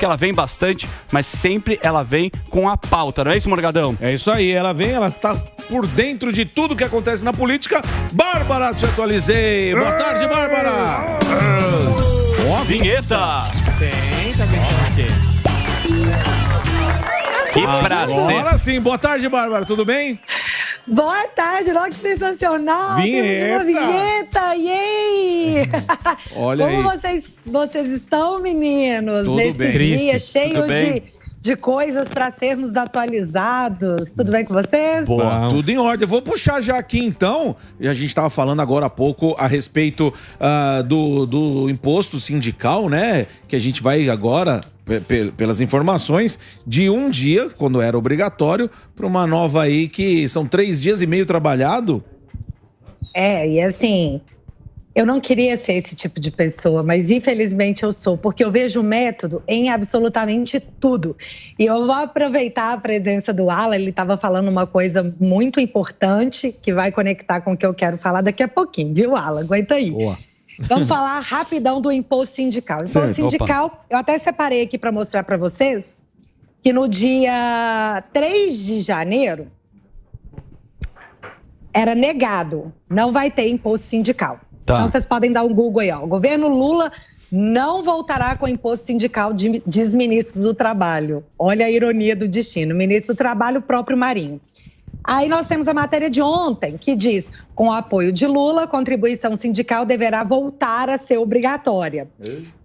que ela vem bastante, mas sempre ela vem com a pauta, não é isso, Morgadão? É isso aí, ela tá por dentro de tudo que acontece na política. Bárbara, te atualizei. Boa tarde, Bárbara. Vinheta. Tá pensando aqui. Que prazer. Agora sim, boa tarde, Bárbara, tudo bem? Boa tarde, logo que sensacional! Vinheta! Temos uma vinheta! Yay! Olha Como aí. vocês estão, meninos? Tudo Nesse bem. dia Tudo cheio bem? de coisas para sermos atualizados. Tudo bem com vocês? Boa, tudo em ordem. Eu vou puxar já aqui então, e a gente estava falando agora há pouco a respeito do imposto sindical, né? Que a gente vai agora, pelas informações, de um dia, quando era obrigatório, para uma nova aí que são 3 dias e meio trabalhado. E assim, eu não queria ser esse tipo de pessoa, mas infelizmente eu sou, porque eu vejo o método em absolutamente tudo. E eu vou aproveitar a presença do Alan, ele estava falando uma coisa muito importante, que vai conectar com o que eu quero falar daqui a pouquinho, viu, Alan? Aguenta aí. Boa. Vamos falar rapidão do imposto sindical. O imposto sindical, eu até separei aqui para mostrar para vocês, que no dia 3 de janeiro, era negado, não vai ter imposto sindical. Tá. Então vocês podem dar um Google aí, ó. O governo Lula não voltará com imposto sindical, diz ministro do Trabalho. Olha a ironia do destino. Ministro do Trabalho, o próprio Marinho. Aí nós temos a matéria de ontem, que diz, com o apoio de Lula, a contribuição sindical deverá voltar a ser obrigatória.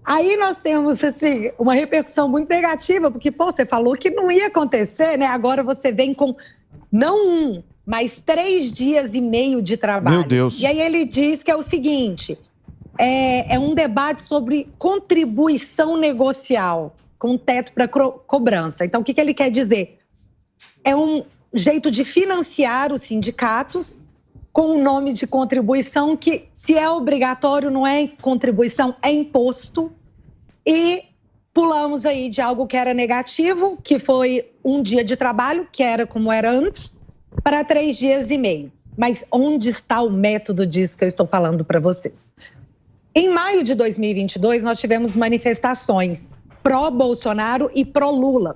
Aí nós temos, assim, uma repercussão muito negativa, porque, você falou que não ia acontecer, né? Agora você vem com, não mas 3 dias e meio de trabalho. Meu Deus. E aí ele diz que é o seguinte, é um debate sobre contribuição negocial, com teto para cobrança. Então, o que ele quer dizer? É um jeito de financiar os sindicatos com o nome de contribuição, que se é obrigatório, não é contribuição, é imposto. E pulamos aí de algo que era negativo, que foi um dia de trabalho, que era como era antes, para 3 dias e meio. Mas onde está o método disso que eu estou falando para vocês? Em maio de 2022, nós tivemos manifestações pró-Bolsonaro e pró-Lula.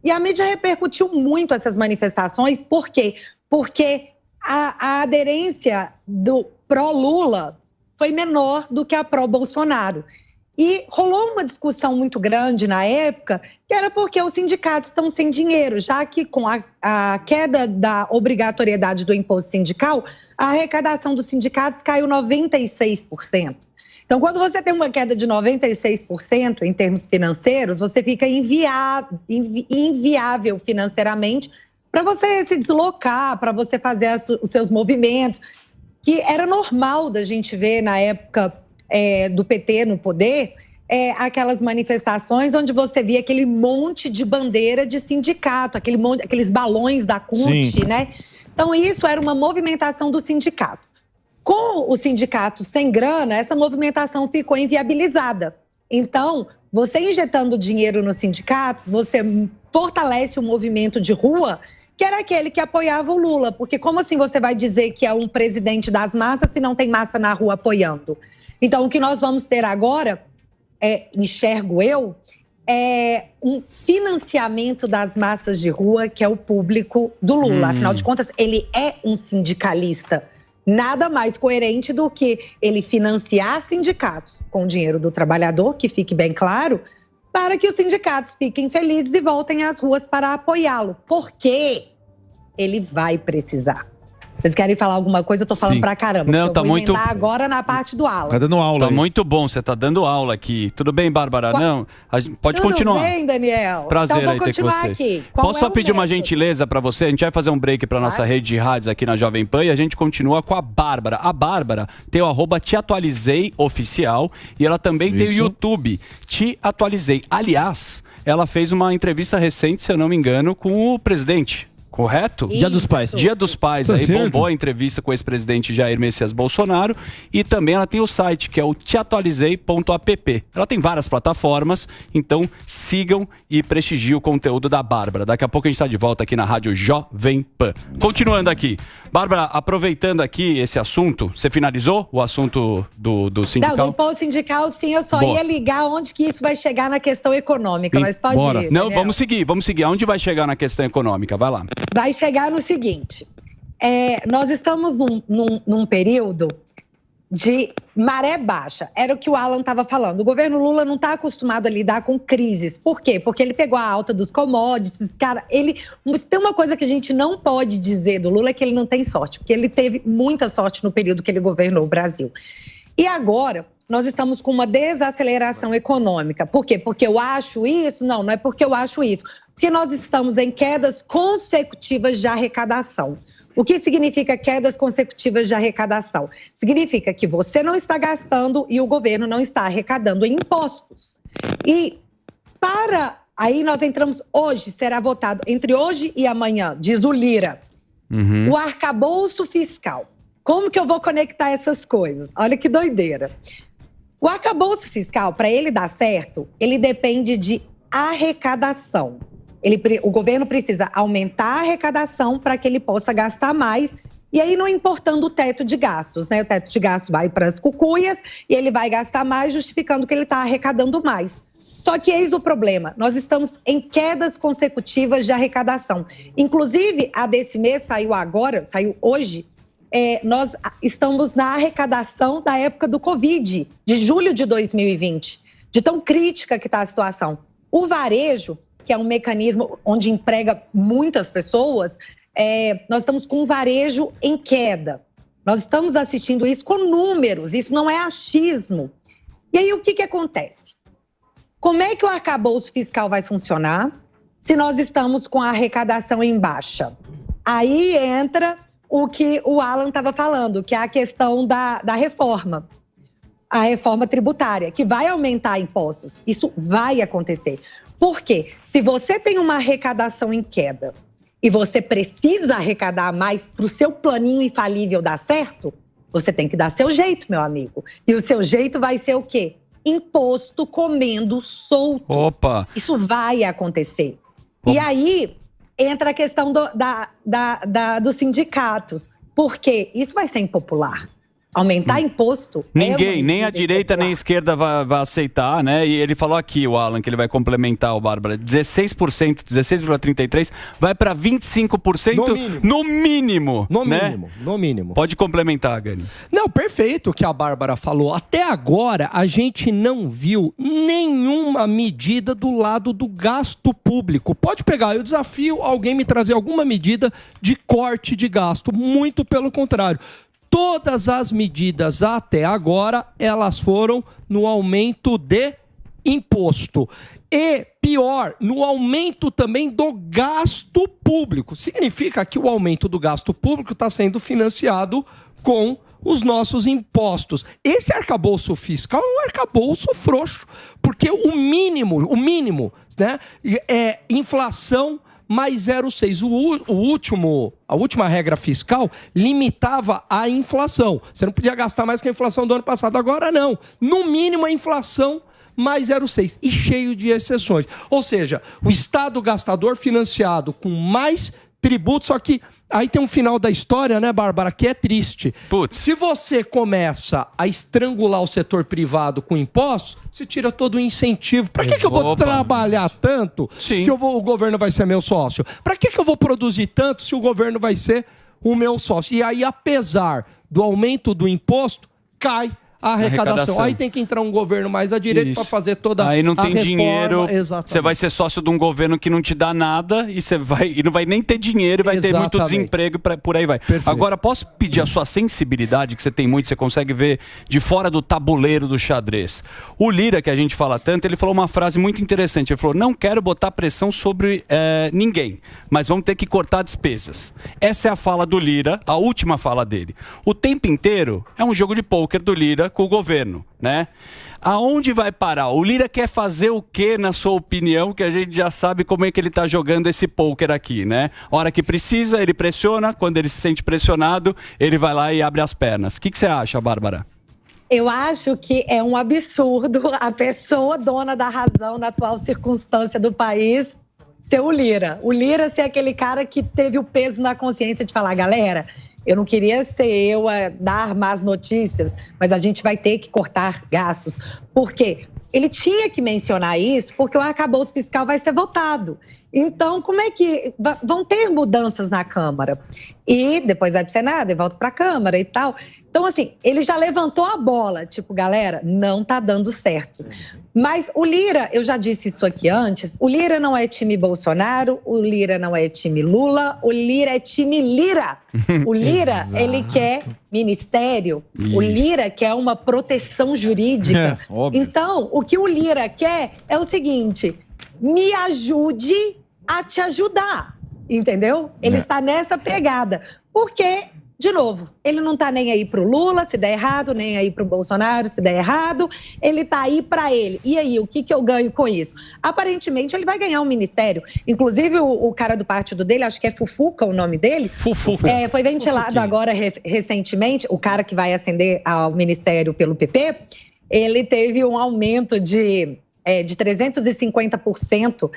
E a mídia repercutiu muito essas manifestações. Por quê? Porque a aderência do pró-Lula foi menor do que a pró-Bolsonaro. E rolou uma discussão muito grande na época, que era porque os sindicatos estão sem dinheiro, já que com a queda da obrigatoriedade do imposto sindical, a arrecadação dos sindicatos caiu 96%. Então, quando você tem uma queda de 96% em termos financeiros, você fica inviável financeiramente para você se deslocar, para você fazer os seus movimentos, que era normal da gente ver na época do PT no poder, aquelas manifestações onde você via aquele monte de bandeira de sindicato, aqueles balões da CUT, né? Então, isso era uma movimentação do sindicato. Com o sindicato sem grana, essa movimentação ficou inviabilizada. Então, você injetando dinheiro nos sindicatos, você fortalece o movimento de rua, que era aquele que apoiava o Lula. Porque como assim você vai dizer que é um presidente das massas se não tem massa na rua apoiando? Então, o que nós vamos ter agora, enxergo eu, é um financiamento das massas de rua, que é o público do Lula. Afinal de contas, ele é um sindicalista. Nada mais coerente do que ele financiar sindicatos com o dinheiro do trabalhador, que fique bem claro, para que os sindicatos fiquem felizes e voltem às ruas para apoiá-lo. Porque ele vai precisar. Vocês querem falar alguma coisa? Eu tô falando pra caramba. Não, eu tá vou muito. Agora na parte do aula. Tá dando aula. Tá aí. muito bom, você tá dando aula aqui. Tudo bem, Bárbara? Não, a gente pode continuar. Tudo bem, Daniel? Prazer então aí vou ter com continuar você. aqui. Qual Posso só o pedir uma método? gentileza pra você? A gente vai fazer um break pra nossa rede de rádios aqui na Jovem Pan e a gente continua com a Bárbara. A Bárbara tem o @Te Atualizei oficial e ela também tem o YouTube Te Atualizei. Aliás, ela fez uma entrevista recente, se eu não me engano, com o presidente. Correto? Dia dos Pais. Dia dos Pais. Tá Aí certo. bombou a entrevista com o ex-presidente Jair Messias Bolsonaro. E também ela tem o site, que é o teatualizei.app. Ela tem várias plataformas, então sigam e prestigiem o conteúdo da Bárbara. Daqui a pouco a gente está de volta aqui na Rádio Jovem Pan. Continuando aqui. Bárbara, aproveitando aqui esse assunto, você finalizou o assunto do sindical? Não, do imposto sindical, sim, eu só Boa. ia ligar onde que isso vai chegar na questão econômica, mas pode ir. Não, Daniel. vamos seguir. Aonde vai chegar na questão econômica? Vai lá. Vai chegar no seguinte, nós estamos num período de maré baixa, era o que o Alan estava falando. O governo Lula não está acostumado a lidar com crises. Por quê? Porque ele pegou a alta dos commodities, cara, tem uma coisa que a gente não pode dizer do Lula, é que ele não tem sorte, porque ele teve muita sorte no período que ele governou o Brasil. E agora, nós estamos com uma desaceleração econômica. Por quê? Porque eu acho isso? Não, não é porque eu acho isso. Porque nós estamos em quedas consecutivas de arrecadação. O que significa quedas consecutivas de arrecadação? Significa que você não está gastando e o governo não está arrecadando em impostos. E aí nós entramos hoje, será votado entre hoje e amanhã, diz o Lira, o arcabouço fiscal. Como que eu vou conectar essas coisas? Olha que doideira. O arcabouço fiscal, para ele dar certo, ele depende de arrecadação. O governo precisa aumentar a arrecadação para que ele possa gastar mais. E aí, não importando o teto de gastos, né? O teto de gastos vai para as cucuias e ele vai gastar mais, justificando que ele está arrecadando mais. Só que eis o problema, nós estamos em quedas consecutivas de arrecadação. Inclusive, a desse mês saiu hoje, nós estamos na arrecadação da época do Covid, de julho de 2020, de tão crítica que está a situação. O varejo, que é um mecanismo onde emprega muitas pessoas, nós estamos com um varejo em queda. Nós estamos assistindo isso com números, isso não é achismo. E aí, o que acontece? Como é que o arcabouço fiscal vai funcionar se nós estamos com a arrecadação em baixa? Aí entra o que o Alan estava falando, que é a questão da reforma. A reforma tributária, que vai aumentar impostos. Isso vai acontecer. Por quê? Se você tem uma arrecadação em queda e você precisa arrecadar mais para o seu planinho infalível dar certo, você tem que dar seu jeito, meu amigo. E o seu jeito vai ser o quê? Imposto comendo solto. Opa! Isso vai acontecer. E aí entra a questão dos sindicatos. Por quê? Isso vai ser impopular. Aumentar imposto... Ninguém, nem a direita nem a esquerda vai aceitar, né? E ele falou aqui, o Alan, que ele vai complementar, o Bárbara, 16%, 16,33%, vai para 25% no mínimo. No mínimo. Pode complementar, Gani. Não, perfeito o que a Bárbara falou. Até agora, a gente não viu nenhuma medida do lado do gasto público. Pode pegar, eu desafio alguém me trazer alguma medida de corte de gasto. Muito pelo contrário. Todas as medidas até agora, elas foram no aumento de imposto. E, pior, no aumento também do gasto público. Significa que o aumento do gasto público está sendo financiado com os nossos impostos. Esse arcabouço fiscal é um arcabouço frouxo, porque o mínimo, né, é inflação mais 0,6. A última regra fiscal limitava a inflação. Você não podia gastar mais que a inflação do ano passado. Agora não. No mínimo a inflação mais 0,6. E cheio de exceções. Ou seja, o Estado gastador financiado com mais tributos, só que aí tem um final da história, né, Bárbara, que é triste. Putz. Se você começa a estrangular o setor privado com impostos, você tira todo o incentivo. Para que eu vou trabalhar tanto se o governo vai ser meu sócio? Para que eu vou produzir tanto se o governo vai ser o meu sócio? E aí, apesar do aumento do imposto, cai a arrecadação. Aí tem que entrar um governo mais à direita para fazer toda aí não a tem reforma. dinheiro, Exatamente. você vai ser sócio de um governo que não te dá nada e não vai nem ter dinheiro e vai ter muito desemprego e por aí vai. Perfeito. Agora, posso pedir a sua sensibilidade, que você tem muito, você consegue ver de fora do tabuleiro do xadrez. O Lira, que a gente fala tanto, ele falou uma frase muito interessante. Ele falou, não quero botar pressão sobre ninguém, mas vamos ter que cortar despesas. Essa é a fala do Lira, a última fala dele. O tempo inteiro é um jogo de pôquer do Lira com o governo, né? Aonde vai parar? O Lira quer fazer o quê, na sua opinião, que a gente já sabe como é que ele tá jogando esse pôquer aqui, né? Hora que precisa, ele pressiona, quando ele se sente pressionado, ele vai lá e abre as pernas. O que você acha, Bárbara? Eu acho que é um absurdo a pessoa dona da razão na atual circunstância do país ser o Lira. O Lira ser aquele cara que teve o peso na consciência de falar, galera, eu não queria ser eu a dar más notícias, mas a gente vai ter que cortar gastos. Por quê? Ele tinha que mencionar isso porque o arcabouço fiscal vai ser votado. Então, como é que... Vão ter mudanças na Câmara. E depois vai para o Senado e volta para a Câmara e tal. Então, assim, ele já levantou a bola. Tipo, galera, não tá dando certo. Mas o Lira, eu já disse isso aqui antes, o Lira não é time Bolsonaro, o Lira não é time Lula, o Lira é time Lira. O Lira, ele quer ministério, o Lira quer uma proteção jurídica. Então, o que o Lira quer é o seguinte, me ajude a te ajudar, entendeu? Ele está nessa pegada, porque... De novo, ele não tá nem aí pro Lula, se der errado, nem aí pro Bolsonaro, se der errado. Ele tá aí pra ele. E aí, o que eu ganho com isso? Aparentemente, ele vai ganhar um ministério. Inclusive, o cara do partido dele, acho que é Fufuca o nome dele. Fufuca. Foi ventilado agora, recentemente, o cara que vai ascender ao ministério pelo PP, ele teve um aumento de 350%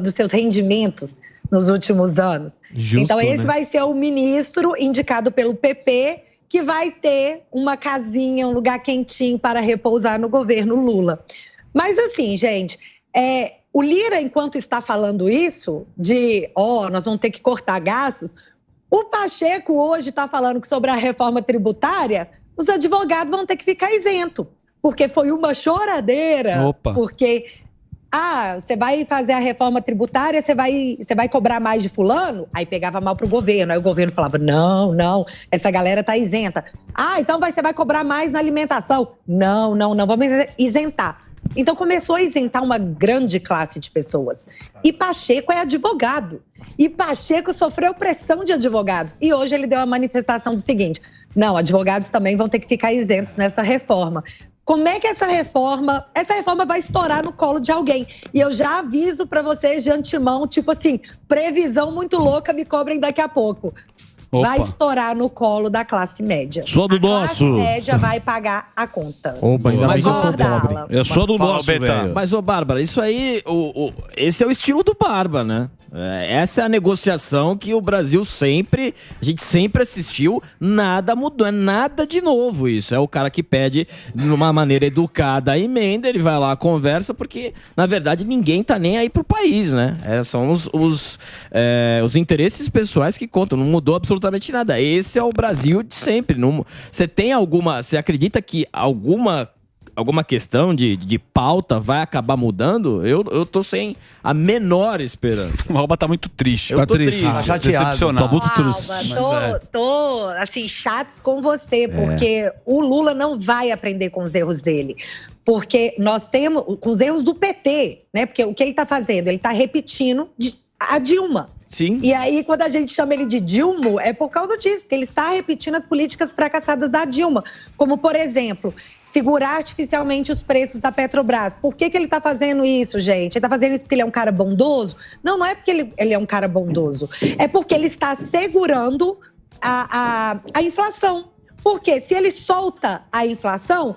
dos seus rendimentos nos últimos anos. Justo, então, esse vai ser o ministro indicado pelo PP que vai ter uma casinha, um lugar quentinho para repousar no governo Lula. Mas assim, gente, o Lira, enquanto está falando isso, de, nós vamos ter que cortar gastos, o Pacheco hoje está falando que sobre a reforma tributária, os advogados vão ter que ficar isentos, porque foi uma choradeira, porque... você vai fazer a reforma tributária, você vai cobrar mais de fulano? Aí pegava mal pro governo. Aí o governo falava, não, essa galera tá isenta. Então você vai cobrar mais na alimentação. Não, vamos isentar. Então começou a isentar uma grande classe de pessoas. E Pacheco é advogado. E Pacheco sofreu pressão de advogados. E hoje ele deu a manifestação do seguinte, não, advogados também vão ter que ficar isentos nessa reforma. Como é que essa reforma vai estourar no colo de alguém? E eu já aviso para vocês de antemão, tipo assim, previsão muito louca, me cobrem daqui a pouco. Vai estourar no colo da classe média. Só do nosso. A classe média vai pagar a conta. Mas é só do nosso, velho. Mas, Bárbara, isso aí, esse é o estilo do Barba, né? Essa é a negociação que o Brasil a gente sempre assistiu, nada mudou, é nada de novo isso. É o cara que pede de uma maneira educada a emenda, ele vai lá, conversa, porque, na verdade, ninguém tá nem aí pro país, né? São os interesses pessoais que contam, não mudou absolutamente nada. Esse é o Brasil de sempre. Você acredita que alguma questão de pauta vai acabar mudando? Eu tô sem a menor esperança. O Alba tá muito triste. Eu tô triste. Decepcionado. Alba, tô assim, chatos com você, porque o Lula não vai aprender com os erros dele. Porque nós temos, com os erros do PT, né? Porque o que ele tá fazendo? Ele tá repetindo a Dilma. Sim. E aí, quando a gente chama ele de Dilma, é por causa disso, porque ele está repetindo as políticas fracassadas da Dilma. Como, por exemplo, segurar artificialmente os preços da Petrobras. Por que ele está fazendo isso, gente? Ele está fazendo isso porque ele é um cara bondoso? Não é porque ele é um cara bondoso. É porque ele está segurando a inflação. Porque se ele solta a inflação,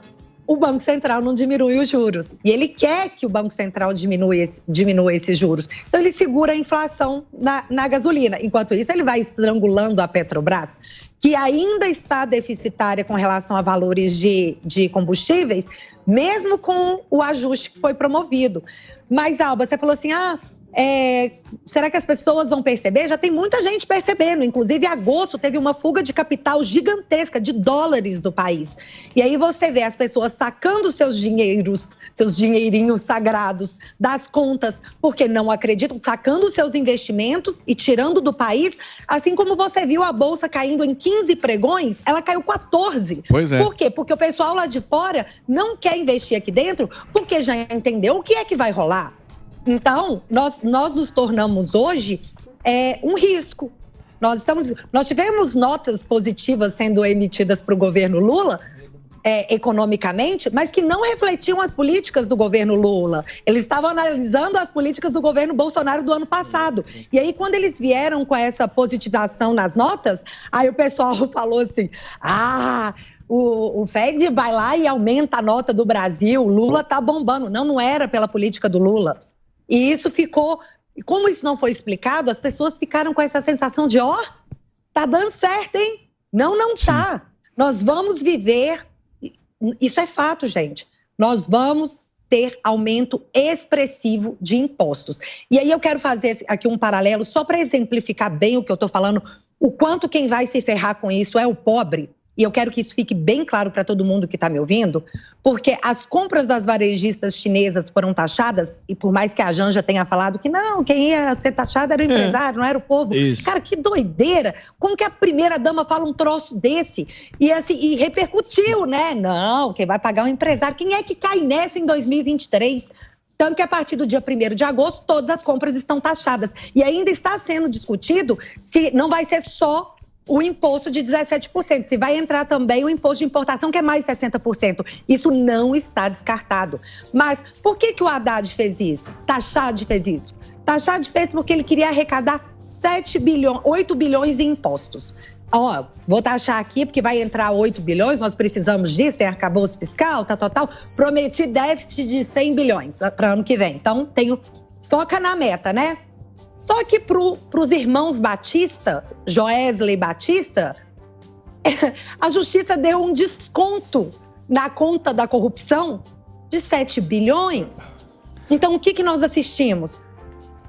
o Banco Central não diminui os juros. E ele quer que o Banco Central diminua esses juros. Então, ele segura a inflação na gasolina. Enquanto isso, ele vai estrangulando a Petrobras, que ainda está deficitária com relação a valores de combustíveis, mesmo com o ajuste que foi promovido. Mas, Alba, você falou assim, será que as pessoas vão perceber? Já tem muita gente percebendo. Inclusive, em agosto teve uma fuga de capital gigantesca de dólares do país. E aí você vê as pessoas sacando seus dinheirinhos sagrados das contas, porque não acreditam, sacando seus investimentos e tirando do país. Assim como você viu a Bolsa caindo em 15 pregões, ela caiu 14. Pois é. Por quê? Porque o pessoal lá de fora não quer investir aqui dentro, porque já entendeu o que é que vai rolar. Então, nós nos tornamos hoje um risco. Nós tivemos notas positivas sendo emitidas para o governo Lula, economicamente, mas que não refletiam as políticas do governo Lula. Eles estavam analisando as políticas do governo Bolsonaro do ano passado. E aí, quando eles vieram com essa positivação nas notas, aí o pessoal falou assim, o Fed vai lá e aumenta a nota do Brasil, Lula tá bombando. Não era pela política do Lula. E isso ficou... Como isso não foi explicado, as pessoas ficaram com essa sensação de, tá dando certo, hein? Não tá. Nós vamos viver... Isso é fato, gente. Nós vamos ter aumento expressivo de impostos. E aí eu quero fazer aqui um paralelo, só para exemplificar bem o que eu estou falando, o quanto quem vai se ferrar com isso é o pobre. E eu quero que isso fique bem claro para todo mundo que está me ouvindo, porque as compras das varejistas chinesas foram taxadas, e por mais que a Janja tenha falado que não, quem ia ser taxado era o empresário, não era o povo. Isso. Cara, que doideira! Como que a primeira-dama fala um troço desse? E assim, e repercutiu, né? Não, quem vai pagar é o empresário. Quem é que cai nessa em 2023? Tanto que a partir do dia 1º de agosto, todas as compras estão taxadas. E ainda está sendo discutido se não vai ser só o imposto de 17%. Se vai entrar também o imposto de importação, que é mais 60%. Isso não está descartado. Mas por que o Haddad fez isso? Taxad fez isso? Taxad fez porque ele queria arrecadar 8 bilhões em impostos. Vou taxar aqui porque vai entrar 8 bilhões, nós precisamos disso, tem arcabouço fiscal, tal. Prometi déficit de 100 bilhões para ano que vem. Então, foca na meta, né? Só que para os irmãos Batista, Joesley Batista, a justiça deu um desconto na conta da corrupção de 7 bilhões. Então, o que nós assistimos?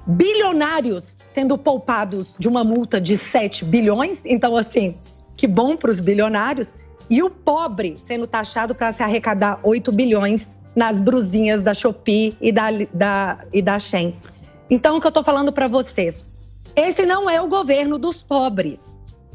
Bilionários sendo poupados de uma multa de 7 bilhões. Então, assim, que bom para os bilionários. E o pobre sendo taxado para se arrecadar 8 bilhões nas brusinhas da Shopee e da Shein. Então, o que eu estou falando para vocês, esse não é o governo dos pobres.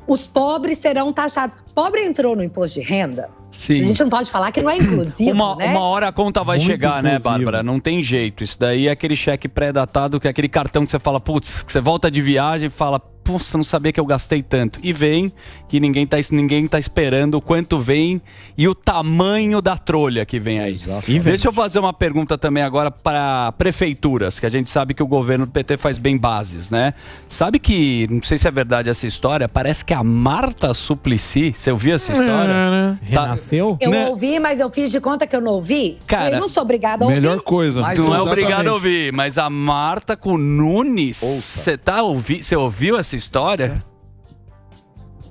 Os pobres serão taxados. Pobre entrou no imposto de renda. Sim. A gente não pode falar que não é inclusivo, né? Uma hora a conta vai chegar, inclusivo, né, Bárbara? Não tem jeito. Isso daí é aquele cheque pré-datado, que é aquele cartão que você fala, putz, que você volta de viagem e fala, nossa, não sabia que eu gastei tanto. E vem, que ninguém tá esperando o quanto vem e o tamanho da trolha que vem aí. Deixa eu fazer uma pergunta também agora para prefeituras, que a gente sabe que o governo do PT faz bem bases, né? Sabe que, não sei se é verdade essa história, parece que a Marta Suplicy, você ouviu essa história? Renasceu? Eu ouvi, mas eu fiz de conta que eu não ouvi. Cara, eu não sou obrigada a ouvir. Melhor coisa. Não é obrigado a ouvir, mas a Marta com o Nunes, você ouviu essa história?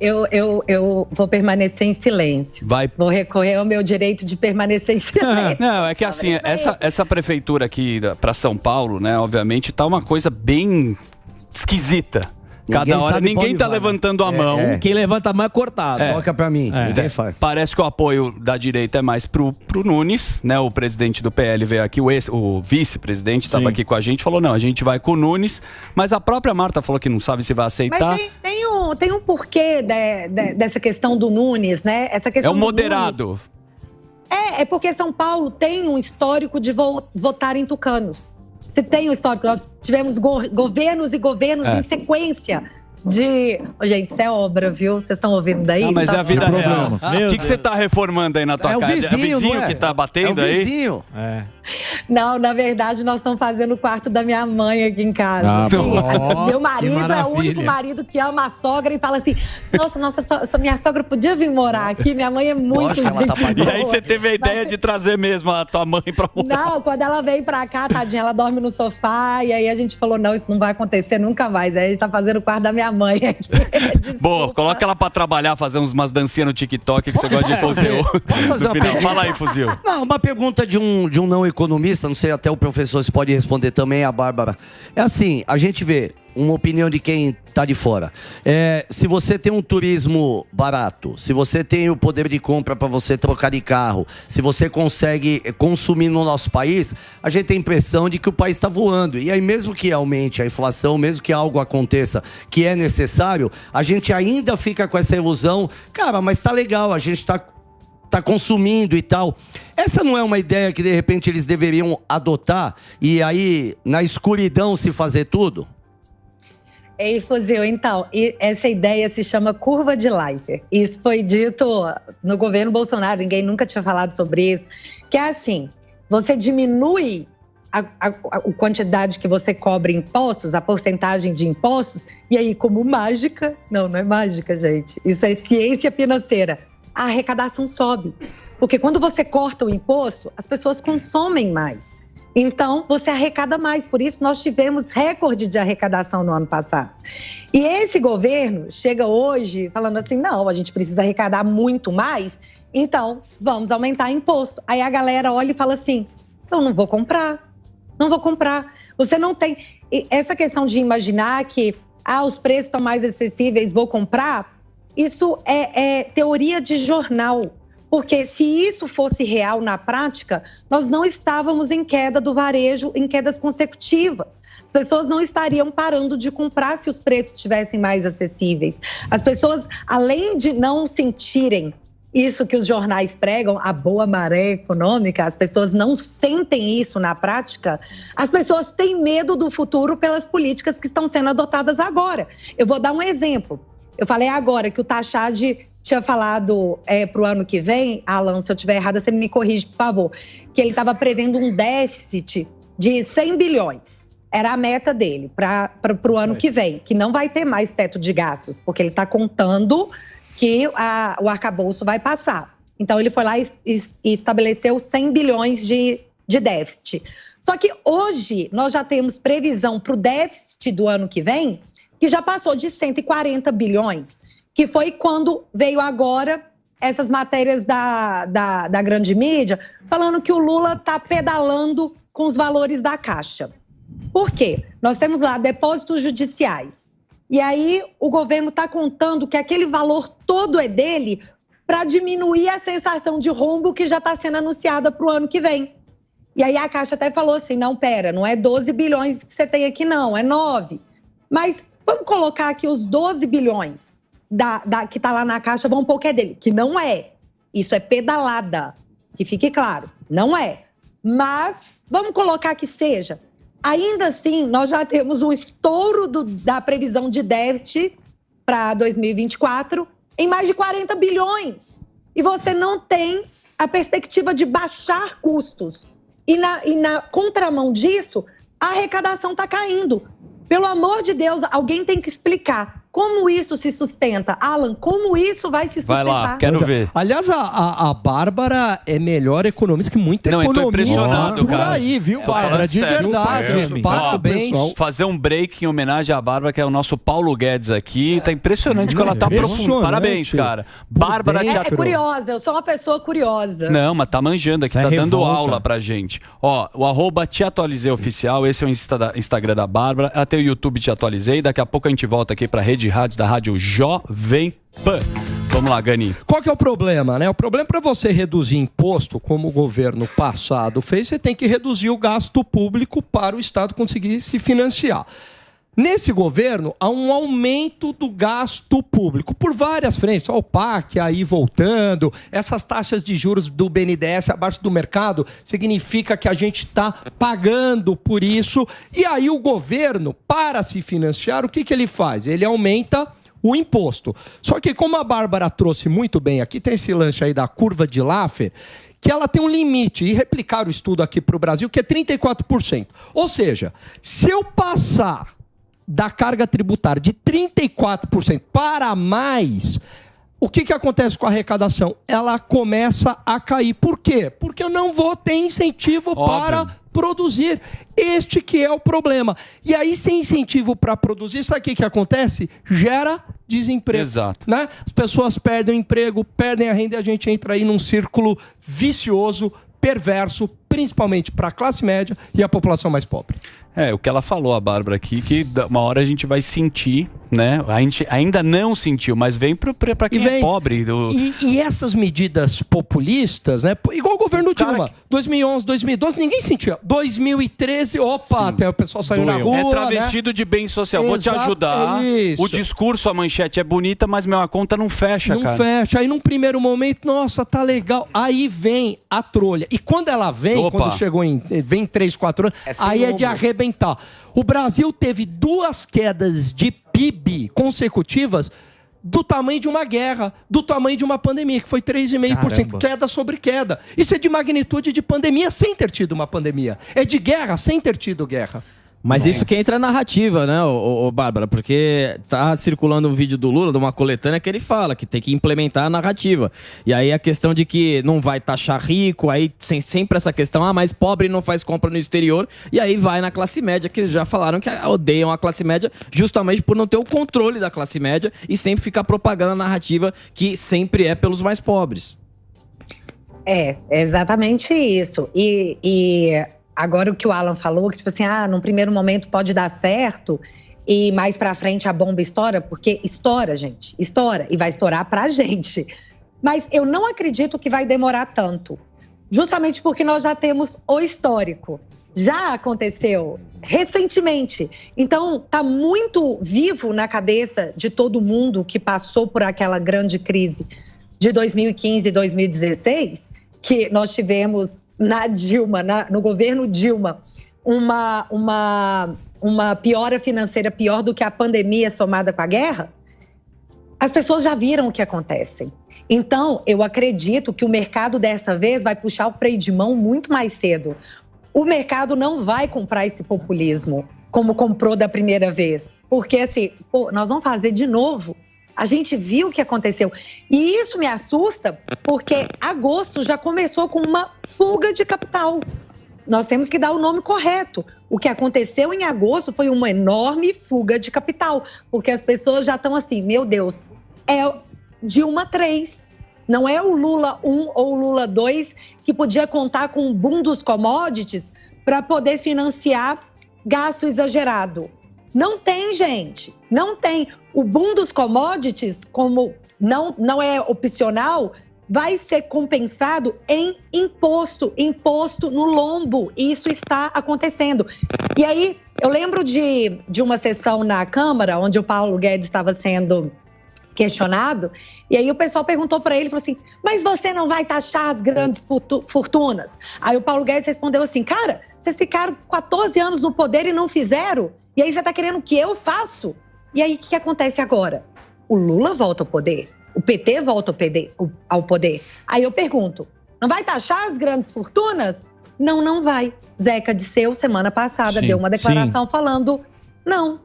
Eu vou permanecer em silêncio. Vou recorrer ao meu direito de permanecer em silêncio. Não, é que assim, essa prefeitura aqui para São Paulo, né, obviamente, tá uma coisa bem esquisita. Cada hora ninguém tá levantando a mão. Quem levanta a mão é cortado. Toca pra mim. Ninguém faz. Parece que o apoio da direita é mais pro Nunes, né? O presidente do PL veio aqui, o vice-presidente estava aqui com a gente, falou, não, a gente vai com o Nunes, mas a própria Marta falou que não sabe se vai aceitar. Mas tem um porquê dessa questão do Nunes, né? Essa questão é o moderado. É porque São Paulo tem um histórico de votar em tucanos. Você tem um histórico, nós tivemos governos e governos em sequência de... Gente, isso é obra, viu? Vocês estão ouvindo daí? Não, mas é a vida real. O que você tá reformando aí na tua casa? É o vizinho que tá batendo aí? É o vizinho. Não, na verdade, nós estamos fazendo o quarto da minha mãe aqui em casa. Meu marido é o único marido que ama a sogra e fala assim, nossa, minha sogra podia vir morar aqui, minha mãe é muito gente boa. E aí você teve a ideia de trazer mesmo a tua mãe pra morar? Não, quando ela veio pra cá, tadinha, ela dorme no sofá, e aí a gente falou, não, isso não vai acontecer nunca mais. Aí a gente tá fazendo o quarto da minha mãe aqui. Boa, coloca ela pra trabalhar, fazer umas dancinhas no TikTok que você gosta de fazer. Posso fazer uma pergunta? Fala aí, Fuzil. Não, uma pergunta de um não economista, não sei, até o professor se pode responder também, a Bárbara. É assim, a gente vê uma opinião de quem tá de fora. Se você tem um turismo barato, se você tem o poder de compra para você trocar de carro, se você consegue consumir no nosso país, a gente tem a impressão de que o país está voando. E aí, mesmo que aumente a inflação, mesmo que algo aconteça que é necessário, a gente ainda fica com essa ilusão, cara, mas tá legal, a gente tá consumindo e tal. Essa não é uma ideia que de repente eles deveriam adotar e aí na escuridão se fazer tudo? Ei, Fuzil, então, essa ideia se chama curva de Laffer. Isso foi dito no governo Bolsonaro, ninguém nunca tinha falado sobre isso. Que é assim, você diminui a quantidade que você cobra em impostos, a porcentagem de impostos, e aí, como mágica, não é mágica, gente, isso é ciência financeira, a arrecadação sobe. Porque quando você corta o imposto, as pessoas consomem mais. Então, você arrecada mais. Por isso, nós tivemos recorde de arrecadação no ano passado. E esse governo chega hoje falando assim, não, a gente precisa arrecadar muito mais, então vamos aumentar imposto. Aí a galera olha e fala assim, eu não vou comprar. Você não tem... Essa questão de imaginar que os preços estão mais acessíveis, vou comprar, isso é teoria de jornal. Porque se isso fosse real na prática, nós não estávamos em queda do varejo, em quedas consecutivas. As pessoas não estariam parando de comprar se os preços estivessem mais acessíveis. As pessoas, além de não sentirem isso que os jornais pregam, a boa maré econômica, as pessoas não sentem isso na prática, as pessoas têm medo do futuro pelas políticas que estão sendo adotadas agora. Eu vou dar um exemplo. Eu falei agora que o Taxad tinha falado para o ano que vem, Alan, se eu estiver errada, você me corrige, por favor, que ele estava prevendo um déficit de 100 bilhões. Era a meta dele para o ano que vem, que não vai ter mais teto de gastos, porque ele está contando que o arcabouço vai passar. Então, ele foi lá e estabeleceu 100 bilhões de déficit. Só que hoje, nós já temos previsão para o déficit do ano que vem, que já passou de 140 bilhões, que foi quando veio agora essas matérias da grande mídia, falando que o Lula está pedalando com os valores da Caixa. Por quê? Nós temos lá depósitos judiciais. E aí o governo está contando que aquele valor todo é dele para diminuir a sensação de rombo que já está sendo anunciada para o ano que vem. E aí a Caixa até falou assim, não, pera, não é 12 bilhões que você tem aqui não, é 9. Mas vamos colocar aqui os 12 bilhões que está lá na Caixa, vamos pôr que é dele. Que não é. Isso é pedalada. Que fique claro, não é. Mas vamos colocar que seja. Ainda assim, nós já temos um estouro da previsão de déficit para 2024 em mais de 40 bilhões. E você não tem a perspectiva de baixar custos. E na contramão disso, a arrecadação está caindo. Pelo amor de Deus, alguém tem que explicar como isso se sustenta. Alan, como isso vai se sustentar? Vai lá, quero ver. Aliás, a Bárbara é melhor economista que muita economista. Eu tô impressionado, por cara. aí, viu, Bárbara? De verdade. Parabéns. Fazer um break em homenagem à Bárbara, que é o nosso Paulo Guedes aqui. Tá impressionante que ela tá aprofundando. Parabéns, cara. Bárbara É curiosa, eu sou uma pessoa curiosa. Não, mas tá manjando aqui, tá dando aula pra gente. Ó, o @Te Atualizei Oficial, esse é o Instagram da Bárbara. Ela tem o YouTube Te Atualizei. Daqui a pouco a gente volta aqui pra Rede Rádio da Rádio Jovem Pan. Vamos lá, Gani. Qual que é o problema, né? O problema é para você reduzir imposto, como o governo passado fez, você tem que reduzir o gasto público para o Estado conseguir se financiar. Nesse governo, há um aumento do gasto público por várias frentes. O PAC aí voltando, essas taxas de juros do BNDES abaixo do mercado, significa que a gente está pagando por isso. E aí o governo, para se financiar, o que ele faz? Ele aumenta o imposto. Só que como a Bárbara trouxe muito bem aqui, tem esse lance aí da curva de Laffer, que ela tem um limite, e replicar o estudo aqui para o Brasil, que é 34%. Ou seja, se eu passar da carga tributária de 34% para mais, o que acontece com a arrecadação? Ela começa a cair. Por quê? Porque eu não vou ter incentivo para produzir. Este que é o problema. E aí, sem incentivo para produzir, sabe o que acontece? Gera desemprego. Exato. Né? As pessoas perdem o emprego, perdem a renda e a gente entra aí num círculo vicioso, perverso, principalmente para a classe média e a população mais pobre. O que ela falou, a Bárbara aqui, que uma hora a gente vai sentir, né? A gente ainda não sentiu, mas vem para quem é pobre. E essas medidas populistas, né? Igual o governo Dilma, 2011, 2012, ninguém sentia. 2013, até o pessoal saiu na rua. É travestido, né? De bem social. Vou te ajudar. O discurso, a manchete é bonita, mas a conta não fecha, cara. Não fecha. Aí num primeiro momento, nossa, tá legal. Aí vem a trolha. E quando ela vem, quando chegou vem 3, 4 anos, aí é de arrebentar. O Brasil teve 2 quedas de PIB consecutivas do tamanho de uma guerra, do tamanho de uma pandemia, que foi 3,5%, queda sobre queda. Isso é de magnitude de pandemia sem ter tido uma pandemia. É de guerra sem ter tido guerra. Mas isso que entra na narrativa, né, ô Bárbara? Porque tá circulando um vídeo do Lula, de uma coletânea, que ele fala que tem que implementar a narrativa. E aí a questão de que não vai taxar rico, aí sempre essa questão, mas pobre não faz compra no exterior, e aí vai na classe média, que eles já falaram que odeiam a classe média justamente por não ter o controle da classe média e sempre ficar propagando a narrativa que sempre é pelos mais pobres. É exatamente isso. Agora o que o Alan falou, que tipo assim, num primeiro momento pode dar certo e mais pra frente a bomba estoura, porque estoura, gente, estoura e vai estourar pra gente. Mas eu não acredito que vai demorar tanto, justamente porque nós já temos o histórico. Já aconteceu recentemente. Então, tá muito vivo na cabeça de todo mundo que passou por aquela grande crise de 2015 e 2016, que nós tivemos na Dilma, no governo Dilma, uma piora financeira pior do que a pandemia somada com a guerra. As pessoas já viram o que acontece. Então, eu acredito que o mercado dessa vez vai puxar o freio de mão muito mais cedo. O mercado não vai comprar esse populismo como comprou da primeira vez. Porque assim, nós vamos fazer de novo. A gente viu o que aconteceu. E isso me assusta porque agosto já começou com uma fuga de capital. Nós temos que dar o nome correto. O que aconteceu em agosto foi uma enorme fuga de capital. Porque as pessoas já estão assim, meu Deus, é Dilma 3. Não é o Lula 1 ou o Lula 2 que podia contar com o boom dos commodities para poder financiar gasto exagerado. Não tem, gente. Não tem. O boom dos commodities, como não é opcional, vai ser compensado em imposto no lombo. E isso está acontecendo. E aí, eu lembro de uma sessão na Câmara, onde o Paulo Guedes estava sendo questionado, e aí o pessoal perguntou para ele, falou assim, mas você não vai taxar as grandes fortunas? Aí o Paulo Guedes respondeu assim, cara, vocês ficaram 14 anos no poder e não fizeram? E aí você está querendo que eu faça? E aí, o que acontece agora? O Lula volta ao poder, o PT volta ao poder. Aí eu pergunto, não vai taxar as grandes fortunas? Não vai. Zeca Disseu, semana passada, deu uma declaração falando, não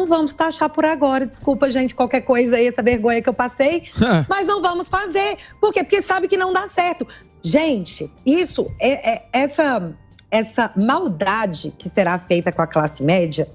vamos taxar por agora. Desculpa, gente, qualquer coisa aí, essa vergonha que eu passei, mas não vamos fazer. Por quê? Porque sabe que não dá certo. Gente, isso, essa maldade que será feita com a classe média,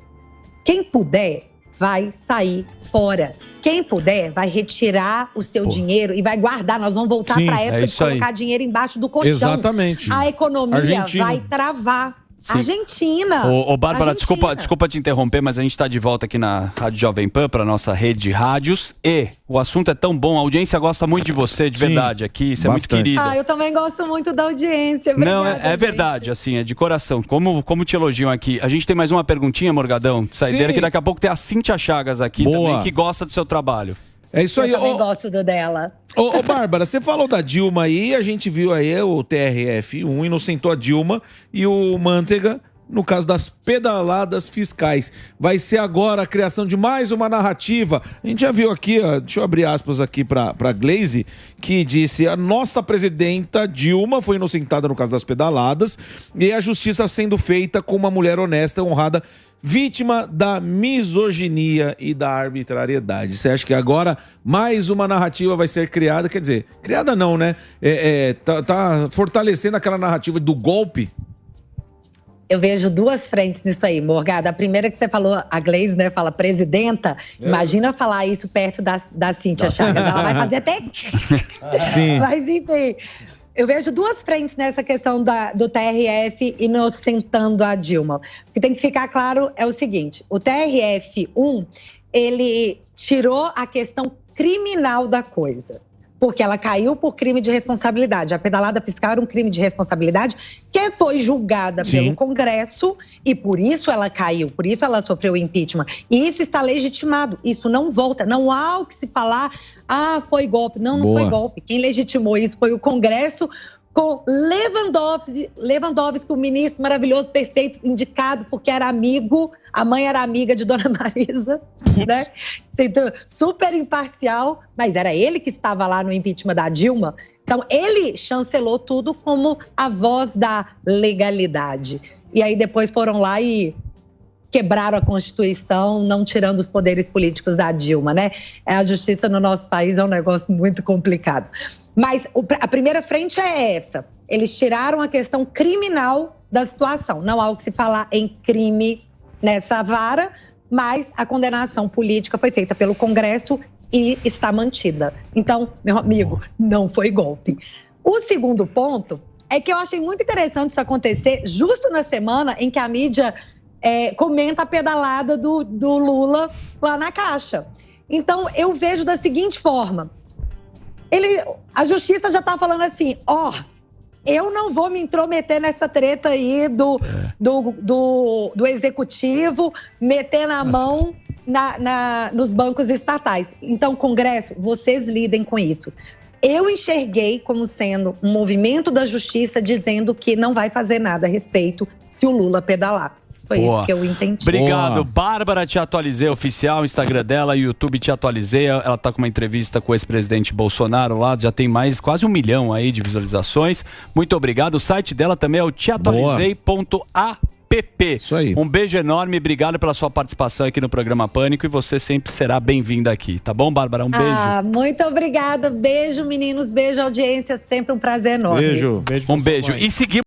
quem puder vai sair fora. Quem puder vai retirar o seu dinheiro e vai guardar. Nós vamos voltar para a época de colocar dinheiro embaixo do colchão. Exatamente. A economia vai travar. Sim. Argentina. Ô, Bárbara, desculpa te interromper, mas a gente está de volta aqui na Rádio Jovem Pan, para nossa rede de rádios. E o assunto é tão bom, a audiência gosta muito de você, de verdade, aqui. Você é muito querida. Eu também gosto muito da audiência. Obrigada, não, é verdade, assim, é de coração. Como te elogiam aqui. A gente tem mais uma perguntinha, Morgadão, de saideira, que daqui a pouco tem a Cíntia Chagas aqui também, que gosta do seu trabalho. É isso aí. Eu também gosto dela. Ô, Bárbara, você falou da Dilma aí, a gente viu aí o TRF1 inocentou a Dilma e o Manteiga no caso das pedaladas fiscais. Vai ser agora a criação de mais uma narrativa. A gente já viu aqui, ó, deixa eu abrir aspas aqui para Glaze, que disse: a nossa presidenta Dilma foi inocentada no caso das pedaladas e a justiça sendo feita com uma mulher honesta, honrada, vítima da misoginia e da arbitrariedade. Você acha que agora mais uma narrativa vai ser criada? Quer dizer, criada não, né? Tá fortalecendo aquela narrativa do golpe? Eu vejo duas frentes nisso aí, Morgada. A primeira que você falou, a Glaze, né, fala presidenta. Imagina falar isso perto da Cíntia Chagas. Ela vai fazer até... Sim. Mas, enfim, eu vejo duas frentes nessa questão do TRF inocentando a Dilma. O que tem que ficar claro é o seguinte: o TRF1, ele tirou a questão criminal da coisa, porque ela caiu por crime de responsabilidade. A pedalada fiscal era um crime de responsabilidade que foi julgada pelo Congresso e por isso ela caiu, por isso ela sofreu impeachment. E isso está legitimado, isso não volta. Não há o que se falar, foi golpe. Não foi golpe. Quem legitimou isso foi o Congresso com Lewandowski, o ministro maravilhoso, perfeito, indicado porque era amigo, a mãe era amiga de Dona Marisa, né? Então, super imparcial, mas era ele que estava lá no impeachment da Dilma. Então, ele chancelou tudo como a voz da legalidade. E aí depois foram lá e quebraram a Constituição, não tirando os poderes políticos da Dilma, né? A justiça no nosso país é um negócio muito complicado. Mas a primeira frente é essa. Eles tiraram a questão criminal da situação. Não há o que se falar em crime nessa vara, mas a condenação política foi feita pelo Congresso e está mantida. Então, meu amigo, não foi golpe. O segundo ponto é que eu achei muito interessante isso acontecer justo na semana em que a mídia comenta a pedalada do Lula lá na Caixa. Então, eu vejo da seguinte forma. A justiça já está falando assim, eu não vou me intrometer nessa treta aí do executivo, metendo a mão nos bancos estatais. Então, Congresso, vocês lidem com isso. Eu enxerguei como sendo um movimento da justiça dizendo que não vai fazer nada a respeito se o Lula pedalar. Foi isso que eu entendi. Obrigado. Bárbara, Te Atualizei, oficial, Instagram dela, YouTube Te Atualizei. Ela tá com uma entrevista com o ex-presidente Bolsonaro lá, já tem quase 1 milhão aí de visualizações. Muito obrigado. O site dela também é o teatualizei.app. Isso aí. Um beijo enorme, obrigado pela sua participação aqui no programa Pânico e você sempre será bem-vinda aqui, tá bom, Bárbara? Um beijo. Muito obrigada. Beijo, meninos. Beijo, audiência. Sempre um prazer enorme. Beijo. Um beijo. E seguimos.